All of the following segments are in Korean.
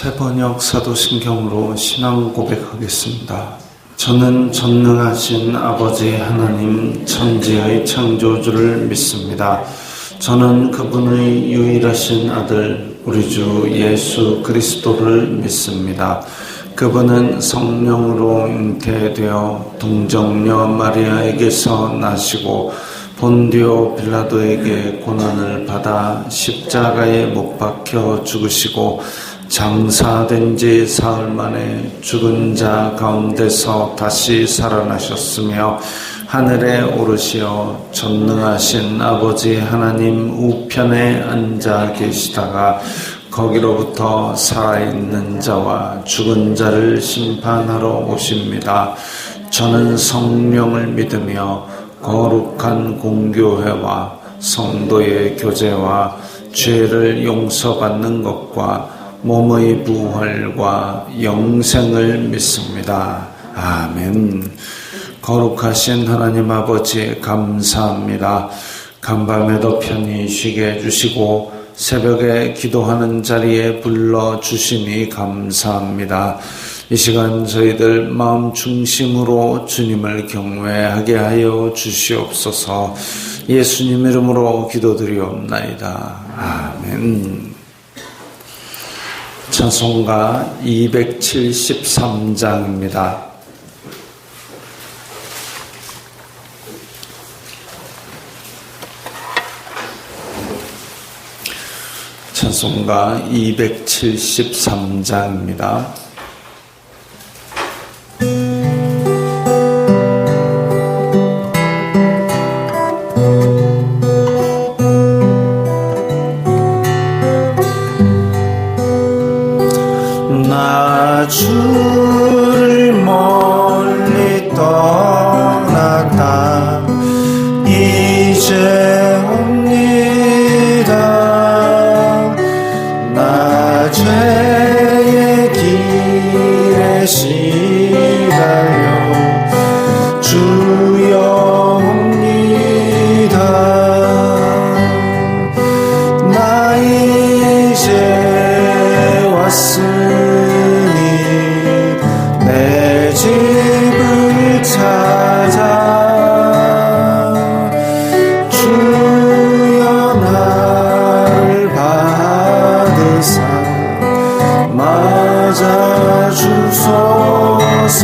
새번역 사도신경으로 신앙 고백하겠습니다. 저는 전능하신 아버지 하나님 천지의 창조주를 믿습니다. 저는 그분의 유일하신 아들 우리 주 예수 그리스도를 믿습니다. 그분은 성령으로 잉태되어 동정녀 마리아에게서 나시고 본디오 빌라도에게 고난을 받아 십자가에 못 박혀 죽으시고 장사된 지 사흘 만에 죽은 자 가운데서 다시 살아나셨으며 하늘에 오르시어 전능하신 아버지 하나님 우편에 앉아 계시다가 거기로부터 살아있는 자와 죽은 자를 심판하러 오십니다. 저는 성령을 믿으며 거룩한 공교회와 성도의 교제와 죄를 용서받는 것과 몸의 부활과 영생을 믿습니다. 아멘. 거룩하신 하나님 아버지 감사합니다. 간밤에도 편히 쉬게 해주시고 새벽에 기도하는 자리에 불러주시니 감사합니다. 이 시간 저희들 마음 중심으로 주님을 경외하게 하여 주시옵소서. 예수님 이름으로 기도드리옵나이다. 아멘. 찬송가 273장입니다. 찬송가 273장입니다. 나 주를 멀리 떠났다 이제 옵니다. 나 죄의 길에 시달려 주여 옵니다. 나 이제 왔으니 내 집을 찾아 주여 나를 받으사 맞아 주소서.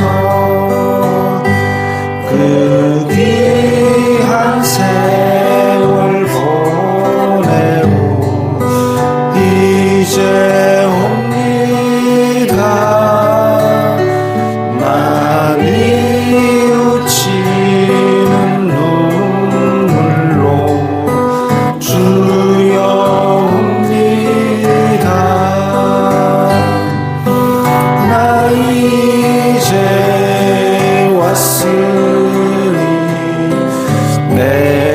그 귀한 세월 보내고 이제 옵니다. 난 이웃치는 눈물로 주여 옵니다. 나 이제 왔으니 내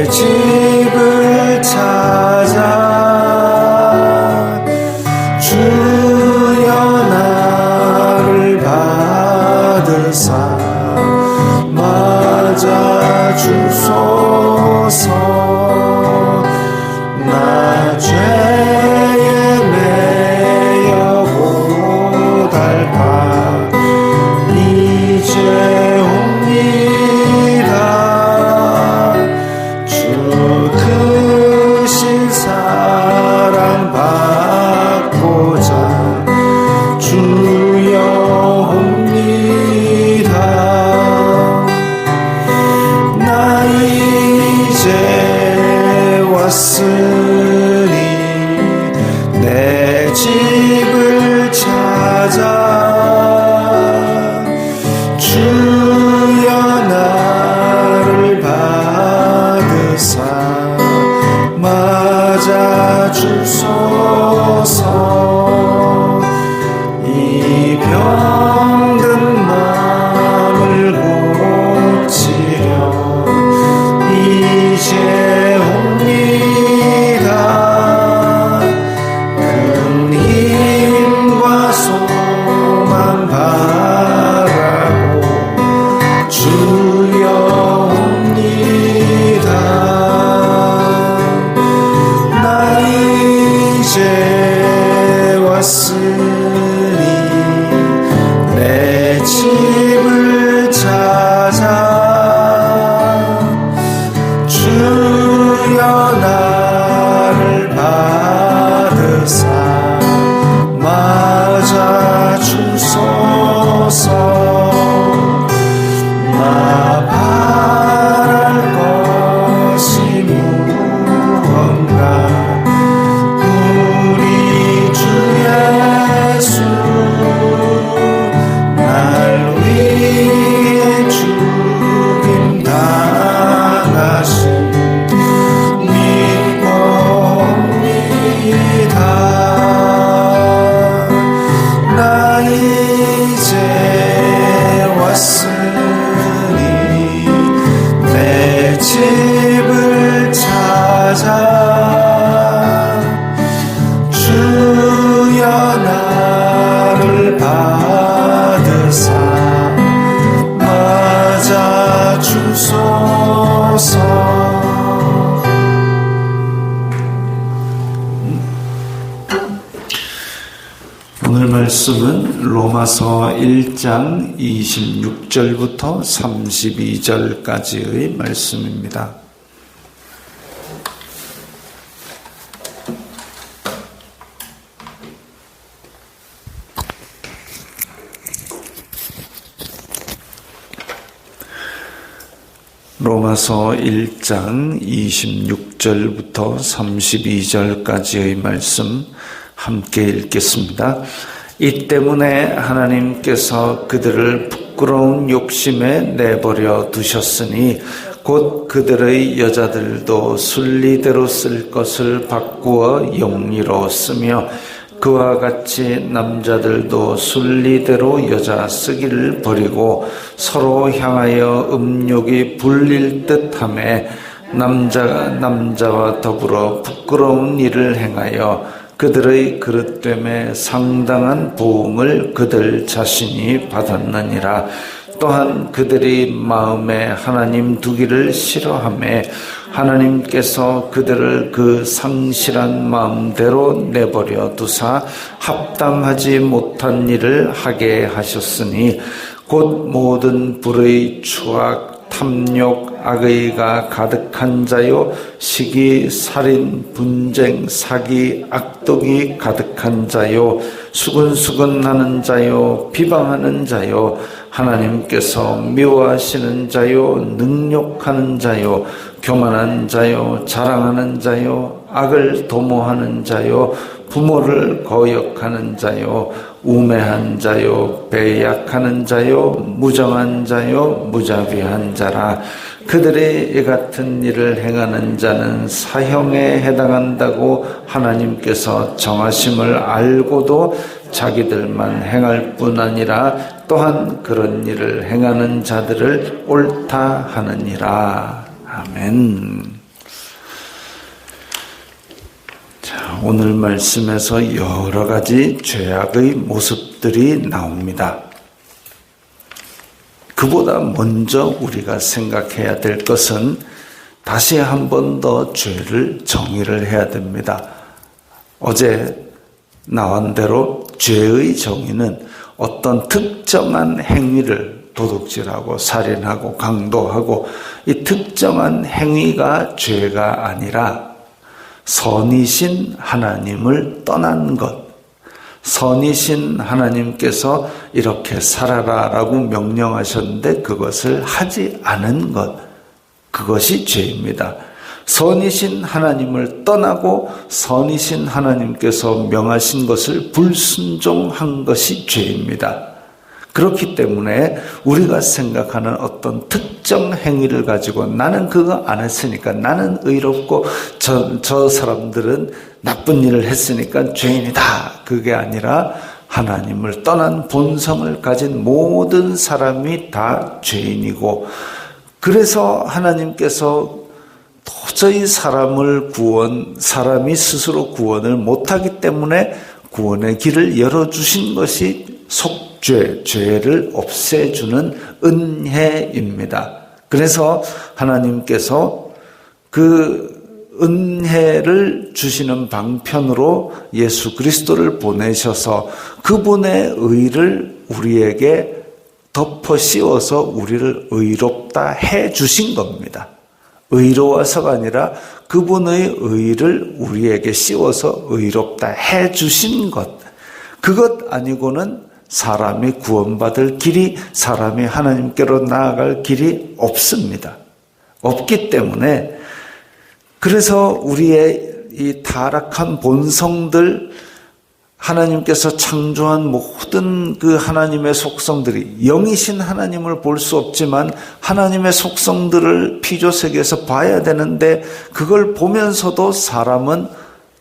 집을 찾아 주여 나를 받으사 맞아 주소서. 나 죄에 매여 고달파 이제 옵니다. 주 크신 사랑 받고자 주여 옵니다. 나 이제 왔으니 내 집을 찾아 주여 나를 받으사 맞아 주소서. 이 병든 마음을 고치려 이제 옵니다. 큰 힘과 소망 바라고 주여 옵니다. 나 말씀은 로마서 1장 26절부터 32절까지의 말씀입니다. 로마서 1장 26절부터 32절까지의 말씀 함께 읽겠습니다. 이 때문에 하나님께서 그들을 부끄러운 욕심에 내버려 두셨으니 곧 그들의 여자들도 순리대로 쓸 것을 바꾸어 영리로 쓰며 그와 같이 남자들도 순리대로 여자 쓰기를 버리고 서로 향하여 음욕이 불릴 듯하며 남자가 남자와 더불어 부끄러운 일을 행하여 그들의 그릇됨에 상당한 보응을 그들 자신이 받았느니라. 또한 그들이 마음에 하나님 두기를 싫어하며 하나님께서 그들을 그 상실한 마음대로 내버려 두사 합당하지 못한 일을 하게 하셨으니 곧 모든 불의 추악 탐욕 악의가 가득한 자요 시기 살인 분쟁 사기 악독이 가득한 자요 수근수근하는 자요 비방하는 자요 하나님께서 미워하시는 자요 능욕하는 자요 교만한 자요 자랑하는 자요 악을 도모하는 자요 부모를 거역하는 자요 우매한 자요 배약하는 자요 무정한 자요 무자비한 자라. 그들이 이 같은 일을 행하는 자는 사형에 해당한다고 하나님께서 정하심을 알고도 자기들만 행할 뿐 아니라 또한 그런 일을 행하는 자들을 옳다 하느니라. 아멘. 자, 오늘 말씀에서 여러 가지 죄악의 모습들이 나옵니다. 그보다 먼저 우리가 생각해야 될 것은 다시 한 번 더 죄를 정의를 해야 됩니다. 어제 나온 대로 죄의 정의는 어떤 특정한 행위를 도둑질하고 살인하고 강도하고 이 특정한 행위가 죄가 아니라 선이신 하나님을 떠난 것, 선이신 하나님께서 이렇게 살아라라고 명령하셨는데 그것을 하지 않은 것, 그것이 죄입니다. 선이신 하나님을 떠나고 선이신 하나님께서 명하신 것을 불순종한 것이 죄입니다. 그렇기 때문에 우리가 생각하는 어떤 특정 행위를 가지고 나는 그거 안 했으니까 나는 의롭고 저 사람들은 나쁜 일을 했으니까 죄인이다. 그게 아니라 하나님을 떠난 본성을 가진 모든 사람이 다 죄인이고 그래서 하나님께서 도저히 사람이 스스로 구원을 못하기 때문에 구원의 길을 열어주신 것이 속죄, 죄를 없애주는 은혜입니다. 그래서 하나님께서 그 은혜를 주시는 방편으로 예수 그리스도를 보내셔서 그분의 의를 우리에게 덮어 씌워서 우리를 의롭다 해 주신 겁니다. 의로워서가 아니라 그분의 의를 우리에게 씌워서 의롭다 해 주신 것. 그것 아니고는 사람이 구원받을 길이, 사람이 하나님께로 나아갈 길이 없습니다. 없기 때문에 그래서 우리의 이 타락한 본성들, 하나님께서 창조한 모든 그 하나님의 속성들이 영이신 하나님을 볼 수 없지만 하나님의 속성들을 피조세계에서 봐야 되는데 그걸 보면서도 사람은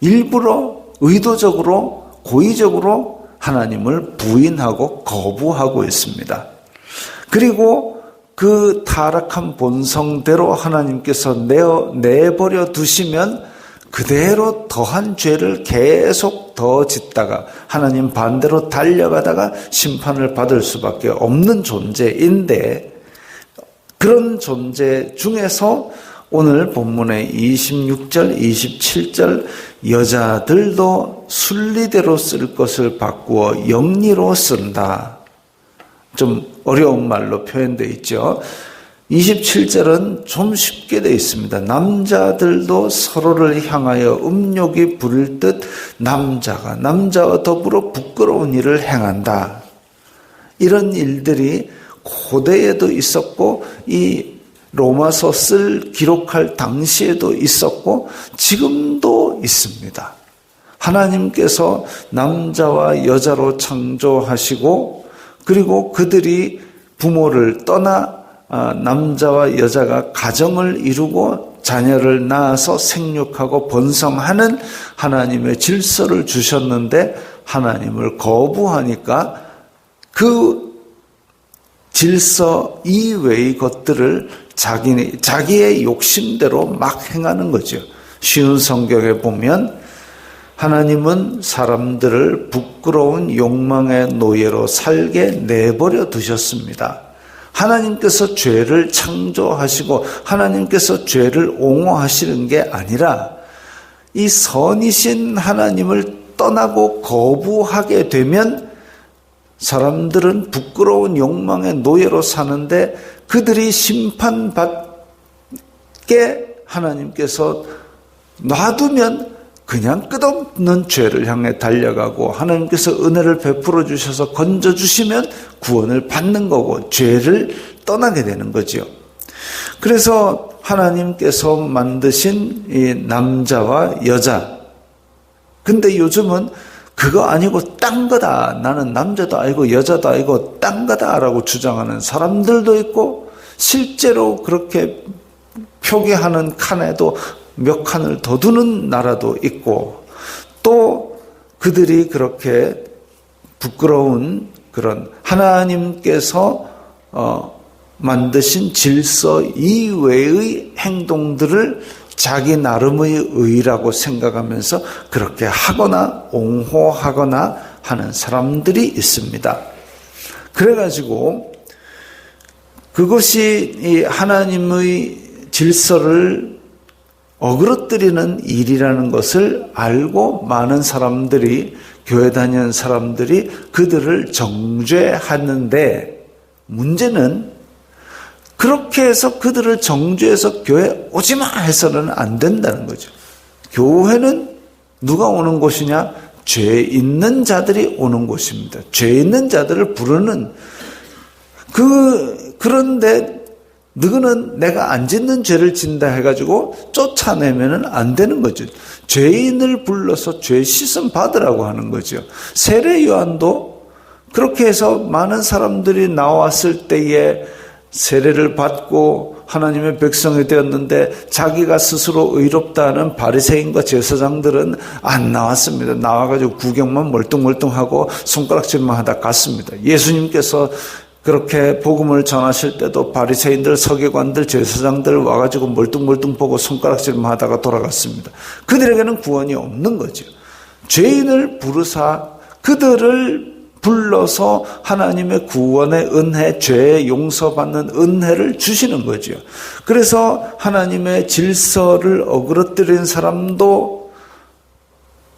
일부러 의도적으로 고의적으로 하나님을 부인하고 거부하고 있습니다. 그리고 그 타락한 본성대로 하나님께서 내버려 두시면 그대로 더한 죄를 계속 더 짓다가 하나님 반대로 달려가다가 심판을 받을 수밖에 없는 존재인데 그런 존재 중에서 오늘 본문의 26절, 27절 여자들도 순리대로 쓸 것을 바꾸어 영리로 쓴다. 좀 어려운 말로 표현되어 있죠. 27절은 좀 쉽게 되어 있습니다. 남자들도 서로를 향하여 음욕이 부릴 듯 남자가 남자와 더불어 부끄러운 일을 행한다. 이런 일들이 고대에도 있었고 이 로마서 기록할 당시에도 있었고 지금도 있습니다. 하나님께서 남자와 여자로 창조하시고 그리고 그들이 부모를 떠나 남자와 여자가 가정을 이루고 자녀를 낳아서 생육하고 번성하는 하나님의 질서를 주셨는데 하나님을 거부하니까 그 질서 이외의 것들을 자기의 욕심대로 막 행하는 거죠. 쉬운 성경에 보면 하나님은 사람들을 부끄러운 욕망의 노예로 살게 내버려 두셨습니다. 하나님께서 죄를 창조하시고 하나님께서 죄를 옹호하시는 게 아니라 이 선이신 하나님을 떠나고 거부하게 되면 사람들은 부끄러운 욕망의 노예로 사는데 그들이 심판받게 하나님께서 놔두면 그냥 끝없는 죄를 향해 달려가고 하나님께서 은혜를 베풀어 주셔서 건져주시면 구원을 받는 거고 죄를 떠나게 되는 거죠. 그래서 하나님께서 만드신 이 남자와 여자, 근데 요즘은 그거 아니고 딴 거다. 나는 남자도 아니고 여자도 아니고 딴 거다라고 주장하는 사람들도 있고 실제로 그렇게 표기하는 칸에도 몇 칸을 더 두는 나라도 있고 또 그들이 그렇게 부끄러운 그런 하나님께서 만드신 질서 이외의 행동들을 자기 나름의 의라고 생각하면서 그렇게 하거나 옹호하거나 하는 사람들이 있습니다. 그래가지고 그것이 이 하나님의 질서를 어그러뜨리는 일이라는 것을 알고 많은 사람들이 교회 다니는 사람들이 그들을 정죄하는데 문제는 그렇게 해서 그들을 정죄해서 교회 오지마 해서는 안 된다는 거죠. 교회는 누가 오는 곳이냐? 죄 있는 자들이 오는 곳입니다. 죄 있는 자들을 부르는 그런데 너는 내가 안 짓는 죄를 진다 해가지고 쫓아내면은 안 되는 거죠. 죄인을 불러서 죄 씻음 받으라고 하는 거죠. 세례 요한도 그렇게 해서 많은 사람들이 나왔을 때에 세례를 받고 하나님의 백성이 되었는데 자기가 스스로 의롭다는 바리새인과 제사장들은 안 나왔습니다. 나와가지고 구경만 멀뚱멀뚱하고 손가락질만 하다 갔습니다. 예수님께서 그렇게 복음을 전하실 때도 바리새인들, 서기관들, 제사장들 와가지고 멀뚱멀뚱 보고 손가락질만 하다가 돌아갔습니다. 그들에게는 구원이 없는 거죠. 죄인을 부르사 그들을 불러서 하나님의 구원의 은혜, 죄의 용서받는 은혜를 주시는 거죠. 그래서 하나님의 질서를 어그러뜨린 사람도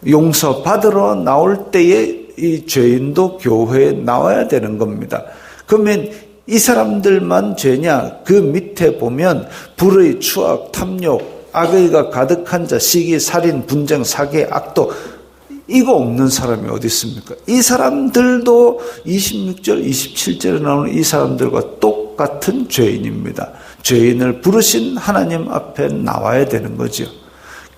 용서받으러 나올 때에 이 죄인도 교회에 나와야 되는 겁니다. 그러면 이 사람들만 죄냐? 그 밑에 보면 불의, 추악, 탐욕, 악의가 가득한 자, 시기, 살인, 분쟁, 사기, 악도 이거 없는 사람이 어디 있습니까? 이 사람들도 26절, 27절에 나오는 이 사람들과 똑같은 죄인입니다. 죄인을 부르신 하나님 앞에 나와야 되는 거죠.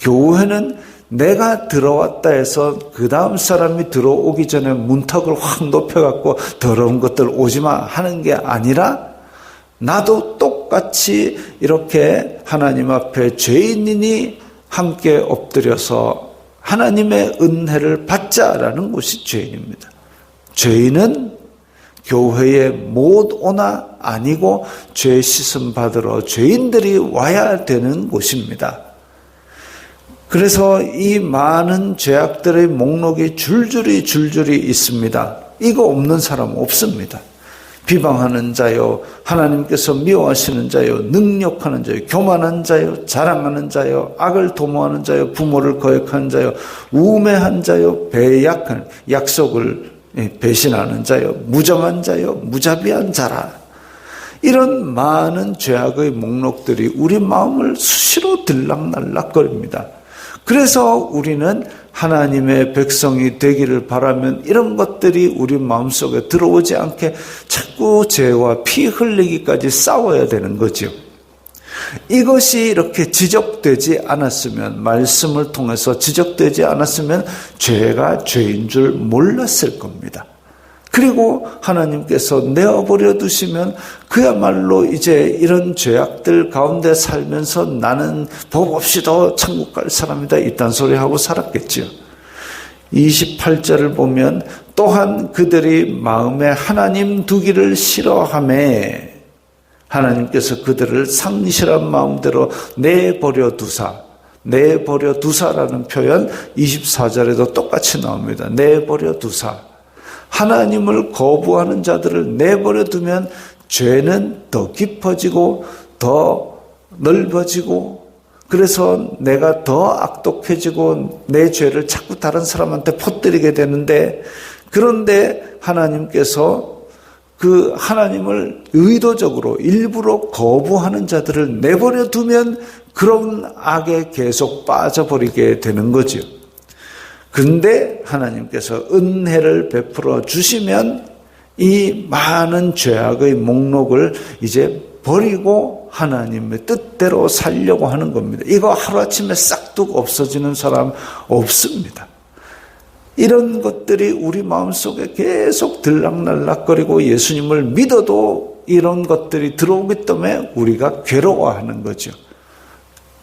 교회는 내가 들어왔다 해서 그 다음 사람이 들어오기 전에 문턱을 확 높여갖고 더러운 것들 오지마 하는 게 아니라 나도 똑같이 이렇게 하나님 앞에 죄인이니 함께 엎드려서 하나님의 은혜를 받자라는 것이 죄인입니다. 죄인은 교회에 못 오나 아니고 죄 씻음 받으러 죄인들이 와야 되는 곳입니다. 그래서 이 많은 죄악들의 목록이 줄줄이 있습니다. 이거 없는 사람 없습니다. 비방하는 자요, 하나님께서 미워하시는 자요, 능욕하는 자요, 교만한 자요, 자랑하는 자요, 악을 도모하는 자요, 부모를 거역하는 자요, 우매한 자요, 배약한 약속을 배신하는 자요, 무정한 자요, 무자비한 자라. 이런 많은 죄악의 목록들이 우리 마음을 수시로 들락날락거립니다. 그래서 우리는 하나님의 백성이 되기를 바라면 이런 것들이 우리 마음속에 들어오지 않게 자꾸 죄와 피 흘리기까지 싸워야 되는 거죠. 이것이 이렇게 지적되지 않았으면, 말씀을 통해서 지적되지 않았으면 죄가 죄인 줄 몰랐을 겁니다. 그리고 하나님께서 내어버려 두시면 그야말로 이제 이런 죄악들 가운데 살면서 나는 복 없이도 천국 갈 사람이다 이딴 소리 하고 살았겠죠. 28절을 보면 또한 그들이 마음에 하나님 두기를 싫어하매 하나님께서 그들을 상실한 마음대로 내버려 두사라는 표현 24절에도 똑같이 나옵니다. 내버려 두사. 하나님을 거부하는 자들을 내버려 두면 죄는 더 깊어지고 더 넓어지고, 그래서 내가 더 악독해지고 내 죄를 자꾸 다른 사람한테 퍼뜨리게 되는데, 그런데 하나님께서 그 하나님을 의도적으로 일부러 거부하는 자들을 내버려 두면 그런 악에 계속 빠져버리게 되는 거죠. 근데 하나님께서 은혜를 베풀어 주시면 이 많은 죄악의 목록을 이제 버리고 하나님의 뜻대로 살려고 하는 겁니다. 이거 하루아침에 싹둑 없어지는 사람 없습니다. 이런 것들이 우리 마음속에 계속 들락날락거리고 예수님을 믿어도 이런 것들이 들어오기 때문에 우리가 괴로워하는 거죠.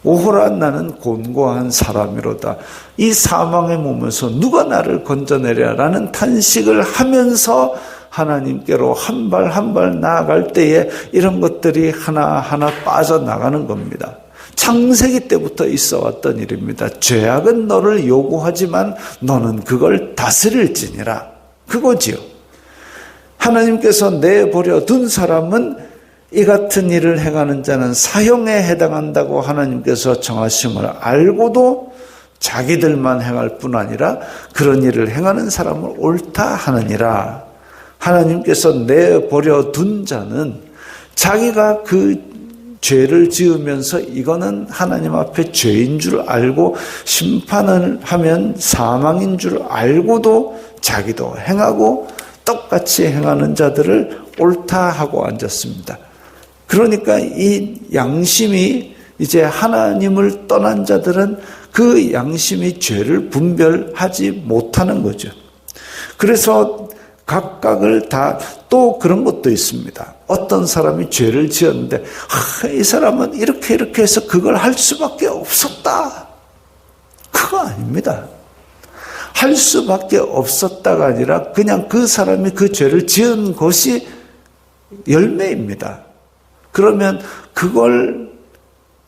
오호라 나는 곤고한 사람이로다. 이 사망의 몸에서 누가 나를 건져내랴라는 탄식을 하면서 하나님께로 한 발 한 발 나아갈 때에 이런 것들이 하나하나 빠져나가는 겁니다. 창세기 때부터 있어 왔던 일입니다. 죄악은 너를 요구하지만 너는 그걸 다스릴지니라. 그거지요. 하나님께서 내버려 둔 사람은 이 같은 일을 행하는 자는 사형에 해당한다고 하나님께서 정하심을 알고도 자기들만 행할 뿐 아니라 그런 일을 행하는 사람을 옳다 하느니라. 하나님께서 내버려 둔 자는 자기가 그 죄를 지으면서 이거는 하나님 앞에 죄인 줄 알고 심판을 하면 사망인 줄 알고도 자기도 행하고 똑같이 행하는 자들을 옳다 하고 앉았습니다. 그러니까 이 양심이 이제 하나님을 떠난 자들은 그 양심이 죄를 분별하지 못하는 거죠. 그래서 각각을 다 또 그런 것도 있습니다. 어떤 사람이 죄를 지었는데 이 사람은 이렇게 해서 그걸 할 수밖에 없었다. 그거 아닙니다. 할 수밖에 없었다가 아니라 그냥 그 사람이 그 죄를 지은 것이 열매입니다. 그러면 그걸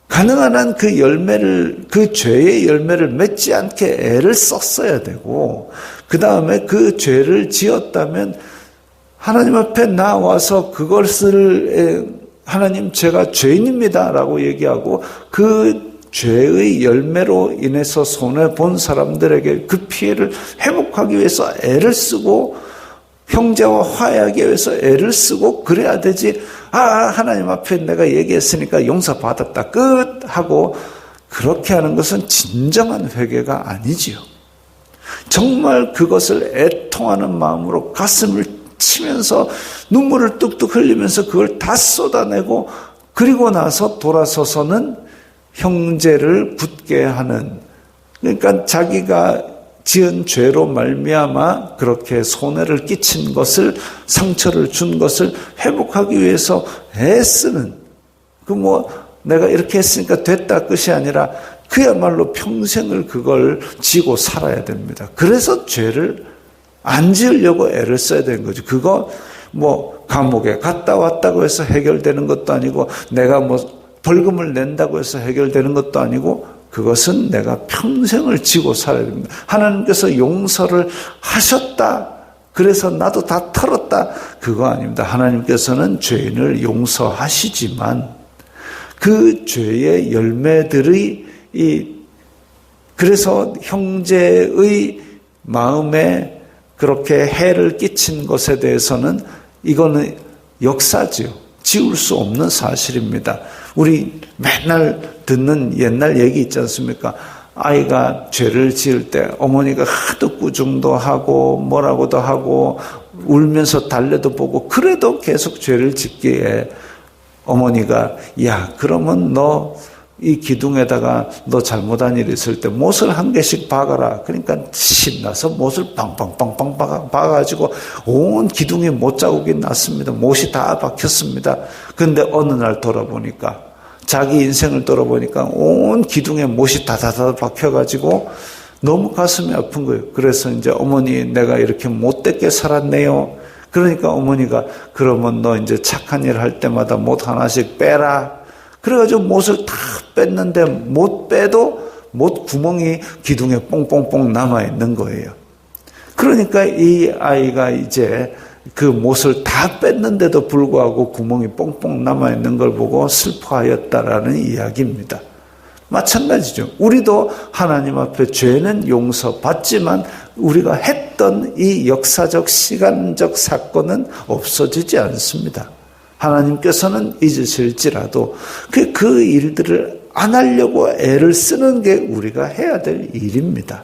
가능한 한 그 열매를, 그 죄의 열매를 맺지 않게 애를 썼어야 되고, 그 다음에 그 죄를 지었다면 하나님 앞에 나와서 그것을 하나님 제가 죄인입니다 라고 얘기하고 그 죄의 열매로 인해서 손해본 사람들에게 그 피해를 회복하기 위해서 애를 쓰고 형제와 화해하기 위해서 애를 쓰고 그래야 되지. 하나님 앞에 내가 얘기했으니까 용서받았다 끝 하고 그렇게 하는 것은 진정한 회개가 아니지요. 정말 그것을 애통하는 마음으로 가슴을 치면서 눈물을 뚝뚝 흘리면서 그걸 다 쏟아내고 그리고 나서 돌아서서는 형제를 굳게 하는, 그러니까 자기가 지은 죄로 말미암아 그렇게 손해를 끼친 것을, 상처를 준 것을 회복하기 위해서 애쓰는, 내가 이렇게 했으니까 됐다 끝이 아니라 그야말로 평생을 그걸 지고 살아야 됩니다. 그래서 죄를 안 지으려고 애를 써야 되는 거죠. 그거 감옥에 갔다 왔다고 해서 해결되는 것도 아니고 내가 벌금을 낸다고 해서 해결되는 것도 아니고 그것은 내가 평생을 지고 살아야 됩니다. 하나님께서 용서를 하셨다. 그래서 나도 다 털었다. 그거 아닙니다. 하나님께서는 죄인을 용서하시지만 그 죄의 열매들이 그래서 형제의 마음에 그렇게 해를 끼친 것에 대해서는 이거는 역사지요. 지울 수 없는 사실입니다. 우리 맨날 듣는 옛날 얘기 있지 않습니까? 아이가 죄를 지을 때 어머니가 하도 꾸중도 하고 뭐라고도 하고 울면서 달래도 보고 그래도 계속 죄를 짓기에 어머니가 야 그러면 너 이 기둥에다가 너 잘못한 일 있을 때 못을 한 개씩 박아라. 그러니까 신나서 못을 빵빵빵빵 박아가지고 온 기둥에 못 자국이 났습니다. 못이 다 박혔습니다. 그런데 어느 날 돌아보니까 자기 인생을 돌아보니까 온 기둥에 못이 다다다 박혀가지고 너무 가슴이 아픈 거예요. 그래서 이제 어머니 내가 이렇게 못되게 살았네요. 그러니까 어머니가 그러면 너 이제 착한 일 할 때마다 못 하나씩 빼라. 그래가지고 못을 다 뺐는데 못 빼도 못 구멍이 기둥에 뽕뽕뽕 남아있는 거예요. 그러니까 이 아이가 이제 그 못을 다 뺐는데도 불구하고 구멍이 뽕뽕 남아있는 걸 보고 슬퍼하였다라는 이야기입니다. 마찬가지죠. 우리도 하나님 앞에 죄는 용서받지만 우리가 했던 이 역사적 시간적 사건은 없어지지 않습니다. 하나님께서는 잊으실지라도 그 일들을 안 하려고 애를 쓰는 게 우리가 해야 될 일입니다.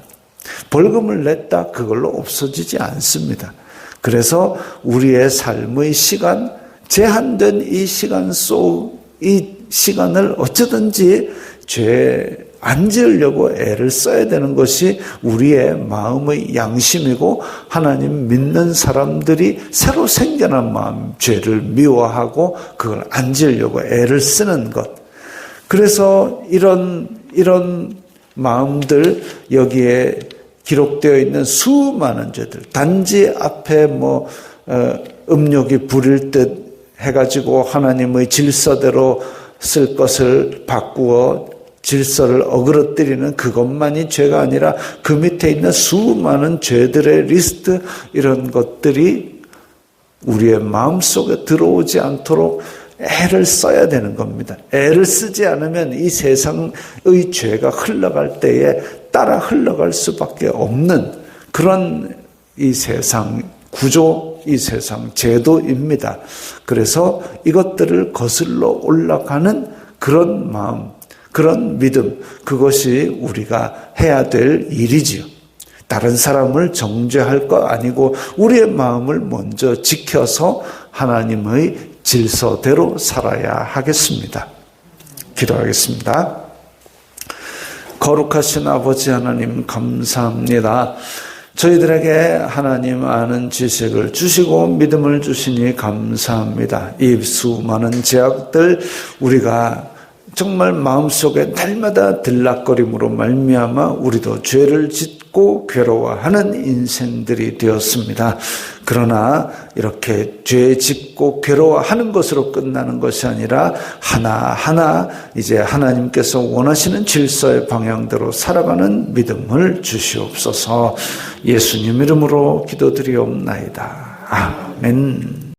벌금을 냈다 그걸로 없어지지 않습니다. 그래서 우리의 삶의 시간, 제한된 이 시간 이 시간을 어쩌든지 죄 안 지으려고 애를 써야 되는 것이 우리의 마음의 양심이고 하나님 믿는 사람들이 새로 생겨난 마음, 죄를 미워하고 그걸 안 지으려고 애를 쓰는 것. 그래서 이런 마음들 여기에 기록되어 있는 수많은 죄들, 단지 앞에 음욕이 부릴 듯 해가지고 하나님의 질서대로 쓸 것을 바꾸어 질서를 어그러뜨리는 그것만이 죄가 아니라 그 밑에 있는 수많은 죄들의 리스트, 이런 것들이 우리의 마음속에 들어오지 않도록 애를 써야 되는 겁니다. 애를 쓰지 않으면 이 세상의 죄가 흘러갈 때에 따라 흘러갈 수밖에 없는 그런 이 세상 구조, 이 세상 제도입니다. 그래서 이것들을 거슬러 올라가는 그런 마음, 그런 믿음, 그것이 우리가 해야 될 일이지요. 다른 사람을 정죄할 것 아니고 우리의 마음을 먼저 지켜서 하나님의 질서대로 살아야 하겠습니다. 기도하겠습니다. 거룩하신 아버지 하나님 감사합니다. 저희들에게 하나님 아는 지식을 주시고 믿음을 주시니 감사합니다. 이 수많은 제약들 우리가 정말 마음속에 날마다 들락거림으로 말미암아 우리도 죄를 짓고 괴로워하는 인생들이 되었습니다. 그러나 이렇게 죄 짓고 괴로워하는 것으로 끝나는 것이 아니라 하나하나 이제 하나님께서 원하시는 질서의 방향대로 살아가는 믿음을 주시옵소서. 예수님 이름으로 기도드리옵나이다. 아멘.